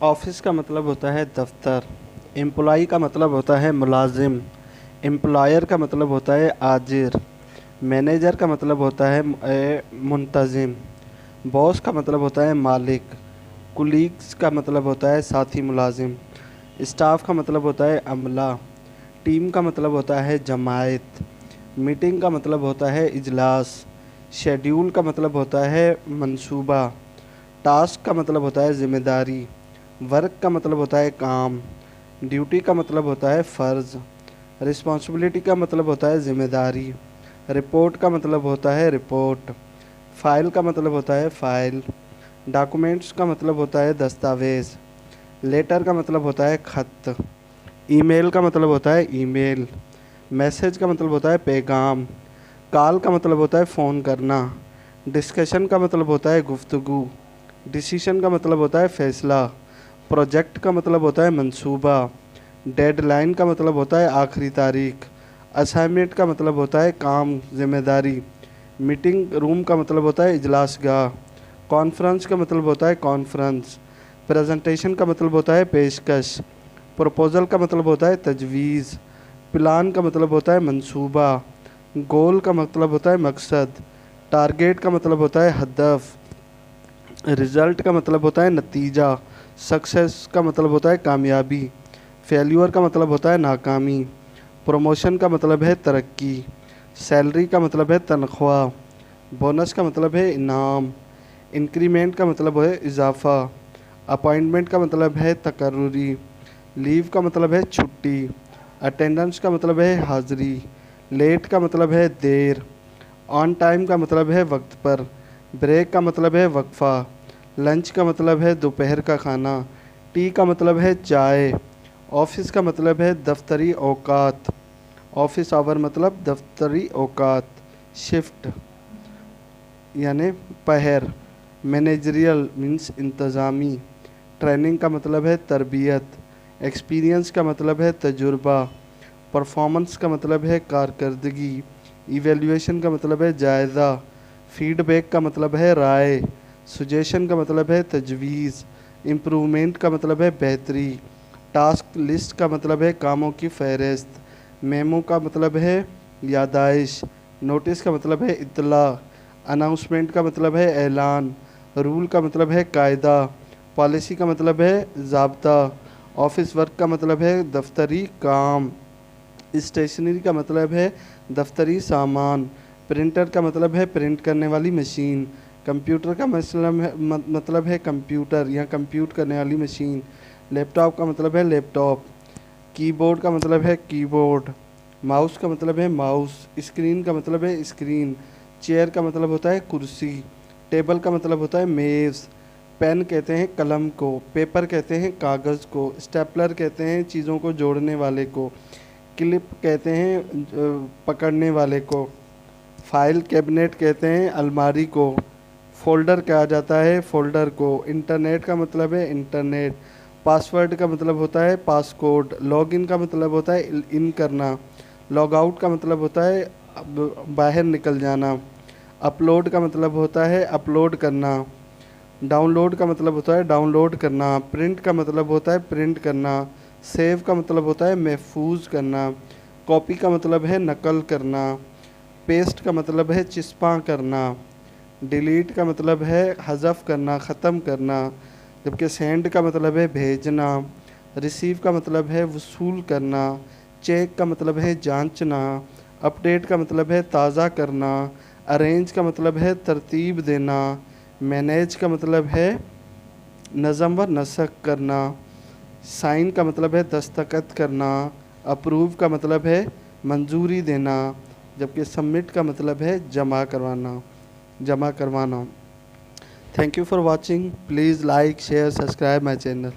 Office کا مطلب ہوتا ہے دفتر. امپلائی کا مطلب ہوتا ہے ملازم. امپلائر کا مطلب ہوتا ہے آجر. مینیجر کا مطلب ہوتا ہے منتظم. باس کا مطلب ہوتا ہے مالک. کولیگز کا مطلب ہوتا ہے ساتھی ملازم. اسٹاف کا مطلب ہوتا ہے عملہ. ٹیم کا مطلب ہوتا ہے جماعت. میٹنگ کا مطلب ہوتا ہے اجلاس. شیڈیول کا مطلب ہوتا ہے منصوبہ. ٹاسک کا مطلب ہوتا ہے ذمہ داری. ورک کا مطلب ہوتا ہے کام. ڈیوٹی کا مطلب ہوتا ہے فرض. رسپانسبلٹی کا مطلب ہوتا ہے ذمہ داری. رپورٹ کا مطلب ہوتا ہے رپورٹ. فائل کا مطلب ہوتا ہے فائل. ڈاکومنٹس کا مطلب ہوتا ہے دستاویز. لیٹر کا مطلب ہوتا ہے خط. ای میل کا مطلب ہوتا ہے ای میل. میسج کا مطلب ہوتا ہے پیغام. کال کا مطلب ہوتا ہے فون کرنا. ڈسکشن کا مطلب ہوتا ہے گفتگو. ڈیسیشن کا مطلب ہوتا ہے فیصلہ. پروجیکٹ کا مطلب ہوتا ہے منصوبہ. ڈیڈ لائن کا مطلب ہوتا ہے آخری تاریخ. اسائنمنٹ کا مطلب ہوتا ہے کام ذمہ داری. میٹنگ روم کا مطلب ہوتا ہے اجلاس گاہ. کانفرنس کا مطلب ہوتا ہے کانفرنس. پریزنٹیشن کا مطلب ہوتا ہے پیشکش. پروپوزل کا مطلب ہوتا ہے تجویز. پلان کا مطلب ہوتا ہے منصوبہ. گول کا مطلب ہوتا ہے مقصد. ٹارگیٹ کا مطلب ہوتا ہے ہدف. رزلٹ کا مطلب ہوتا ہے نتیجہ. سکسیس کا مطلب ہوتا ہے کامیابی. فیلیور کا مطلب ہوتا ہے ناکامی. پروموشن کا مطلب ہے ترقی. سیلری کا مطلب ہے تنخواہ. بونس کا مطلب ہے انعام. انکریمنٹ کا مطلب ہے اضافہ. اپائنٹمنٹ کا مطلب ہے تقرری. لیو کا مطلب ہے چھٹی. اٹینڈنس کا مطلب ہے حاضری. لیٹ کا مطلب ہے دیر. آن ٹائم کا مطلب ہے وقت پر. بریک کا مطلب ہے وقفہ. لنچ کا مطلب ہے دوپہر کا کھانا. ٹی کا مطلب ہے چائے. آفس کا مطلب ہے دفتری اوقات. آفس آور مطلب دفتری اوقات. شفٹ یعنی پہر. مینیجریل مینس انتظامی. ٹریننگ کا مطلب ہے تربیت. ایکسپیرینس کا مطلب ہے تجربہ. پرفارمنس کا مطلب ہے کارکردگی. ایویلیویشن کا مطلب ہے جائزہ. فیڈ بیک کا مطلب ہے رائے. سجیشن کا مطلب ہے تجویز. امپرومنٹ کا مطلب ہے بہتری. ٹاسک لسٹ کا مطلب ہے کاموں کی فہرست. میمو کا مطلب ہے یادداشت. نوٹس کا مطلب ہے اطلاع. اناؤنسمنٹ کا مطلب ہے اعلان. رول کا مطلب ہے قاعدہ. پالیسی کا مطلب ہے ضابطہ. آفس ورک کا مطلب ہے دفتری کام. اسٹیشنری کا مطلب ہے دفتری سامان. پرنٹر کا مطلب ہے پرنٹ کرنے والی مشین. کمپیوٹر کا مطلب ہے کمپیوٹر یا کمپیوٹ کرنے والی مشین. لیپ ٹاپ کا مطلب ہے لیپ ٹاپ. کی بورڈ کا مطلب ہے کی بورڈ. ماؤس کا مطلب ہے ماؤس. اسکرین کا مطلب ہے اسکرین. چیئر کا مطلب ہوتا ہے کرسی. ٹیبل کا مطلب ہوتا ہے میز. پین کہتے ہیں قلم کو. پیپر کہتے ہیں کاغذ کو. اسٹیپلر کہتے ہیں چیزوں کو جوڑنے والے کو. کلپ کہتے ہیں پکڑنے والے کو. فائل کیبنٹ کہتے ہیں الماری کو. فولڈر کہا جاتا ہے فولڈر کو. انٹرنیٹ کا مطلب ہے انٹرنیٹ. پاسورڈ کا مطلب ہوتا ہے پاس کوڈ. لاگ ان کا مطلب ہوتا ہے ان کرنا. لاگ آؤٹ کا مطلب ہوتا ہے باہر نکل جانا. اپلوڈ کا مطلب ہوتا ہے اپلوڈ کرنا. ڈاؤن لوڈ کا مطلب ہوتا ہے ڈاؤن لوڈ کرنا. پرنٹ کا مطلب ہوتا ہے پرنٹ کرنا. سیو کا مطلب ہوتا ہے محفوظ کرنا. کاپی کا مطلب ہے نقل کرنا. پیسٹ کا مطلب ہے چسپاں کرنا. ڈیلیٹ کا مطلب ہے حذف کرنا ختم کرنا. جبکہ سینڈ کا مطلب ہے بھیجنا. ریسیو کا مطلب ہے وصول کرنا. چیک کا مطلب ہے جانچنا. اپڈیٹ کا مطلب ہے تازہ کرنا. ارینج کا مطلب ہے ترتیب دینا. مینیج کا مطلب ہے نظم و نسق کرنا. سائن کا مطلب ہے دستخط کرنا. اپروو کا مطلب ہے منظوری دینا. جبکہ سبمٹ کا مطلب ہے جمع کروانا. Thank you for watching. Please like share subscribe my channel.